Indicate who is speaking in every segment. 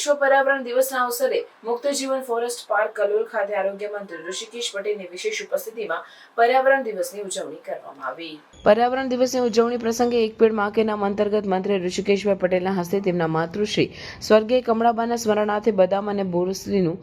Speaker 1: વિશ્વ પર્યાવરણ દિવસના અવસરે મુક્ત જીવન ફોરેસ્ટ પાર્ક કલોલ ખાતે આરોગ્ય મંત્રી ઋષિકેશ પટેલની વિશેષ ઉપસ્થિતિમાં પર્યાવરણ દિવસની ઉજવણી કરવામાં આવી। પર્યાવરણ દિવસની ઉજવણી પ્રસંગે એક પેડ માં કે નામ અંતર્ગત મંત્રી ઋષિકેશભાઈ પટેલના હસ્તે તેમના માતૃશ્રી સ્વર્ગીય કમળાબાના સ્મરણાર્થે બદામ અને બોરસલીનું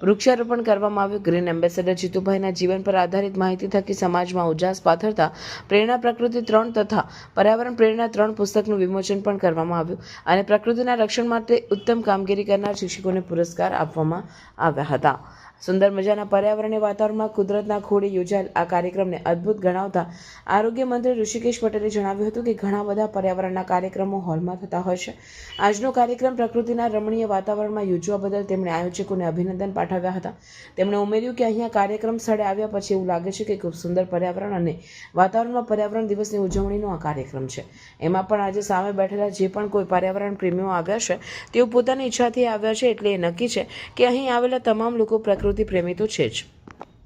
Speaker 1: વૃક્ષારોપણ કરવામાં આવ્યું। ગ્રીન એમ્બેસેડર જીતુભાઈના જીવન પર આધારિત માહિતી થકી સમાજમાં ઉજાસ પાથરતા પ્રેરણા પ્રકૃતિ 3 તથા પર્યાવરણ પ્રેરણા 3 પુસ્તકનું વિમોચન પણ કરવામાં આવ્યું અને પ્રકૃતિના રક્ષણ માટે ઉત્તમ કામગીરી કરનાર શિક્ષકોને પુરસ્કાર આપવામાં આવ્યા હતા। સુંદર મજાના પર્યાવરણીય વાતાવરણમાં કુદરતના ખોળે યોજાયેલ આ કાર્યક્રમને અદ્ભુત ગણાવતા આરોગ્ય મંત્રી ઋષિકેશ પટેલે જણાવ્યું હતું કે ઘણા બધા પર્યાવરણના કાર્યક્રમો હોલમાં થતા હોય છે। આજનો કાર્યક્રમ પ્રકૃતિના રમણીય વાતાવરણમાં યોજવા બદલ તેમણે આયોજકોને અભિનંદન પાઠવ્યા હતા। તેમણે ઉમેર્યું કે અહીંયા કાર્યક્રમ સ્થળે આવ્યા પછી એવું લાગે છે કે ખૂબ સુંદર પર્યાવરણ અને વાતાવરણમાં પર્યાવરણ દિવસની ઉજવણીનો આ કાર્યક્રમ છે। એમાં પણ આજે સામે બેઠેલા જે પણ કોઈ પર્યાવરણ પ્રેમીઓ આવ્યા છે તેઓ પોતાની ઈચ્છાથી આવ્યા છે, એટલે એ નક્કી છે કે અહીં આવેલા તમામ લોકો પ્રકૃતિ પ્રેમી તો છે જ।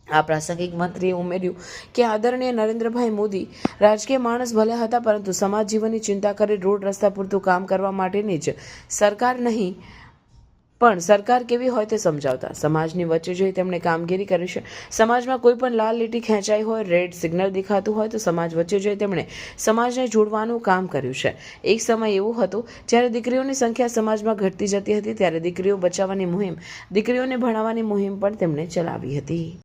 Speaker 1: આ પ્રાસંગિક મંત્રીએ ઉમેર્યું કે આદરણીય નરેન્દ્રભાઈ મોદી રાજકીય માણસ ભલે હતા, પરંતુ સમાજ જીવનની ચિંતા કરી રોડ રસ્તા પૂરતું કામ કરવા માટેની જ સરકાર નહીં પણ સરકાર કેવી હોય તે સમજાવતા સમાજની વચ્ચે જઈ તેમણે કામગીરી કરી છે। સમાજમાં કોઈ પણ લાલ લીટી ખેંચાઈ હોય, રેડ સિગ્નલ દેખાતું હોય તો સમાજ વચ્ચે જઈ તેમણે સમાજને જોડવાનું કામ કર્યું છે। એક સમય એવો હતો જ્યારે દીકરીઓની સંખ્યા સમાજમાં ઘટતી જતી હતી, ત્યારે દીકરીઓ બચાવવાની મુહિમ, દીકરીઓને ભણાવવાની મુહિમ પણ તેમણે ચલાવી હતી।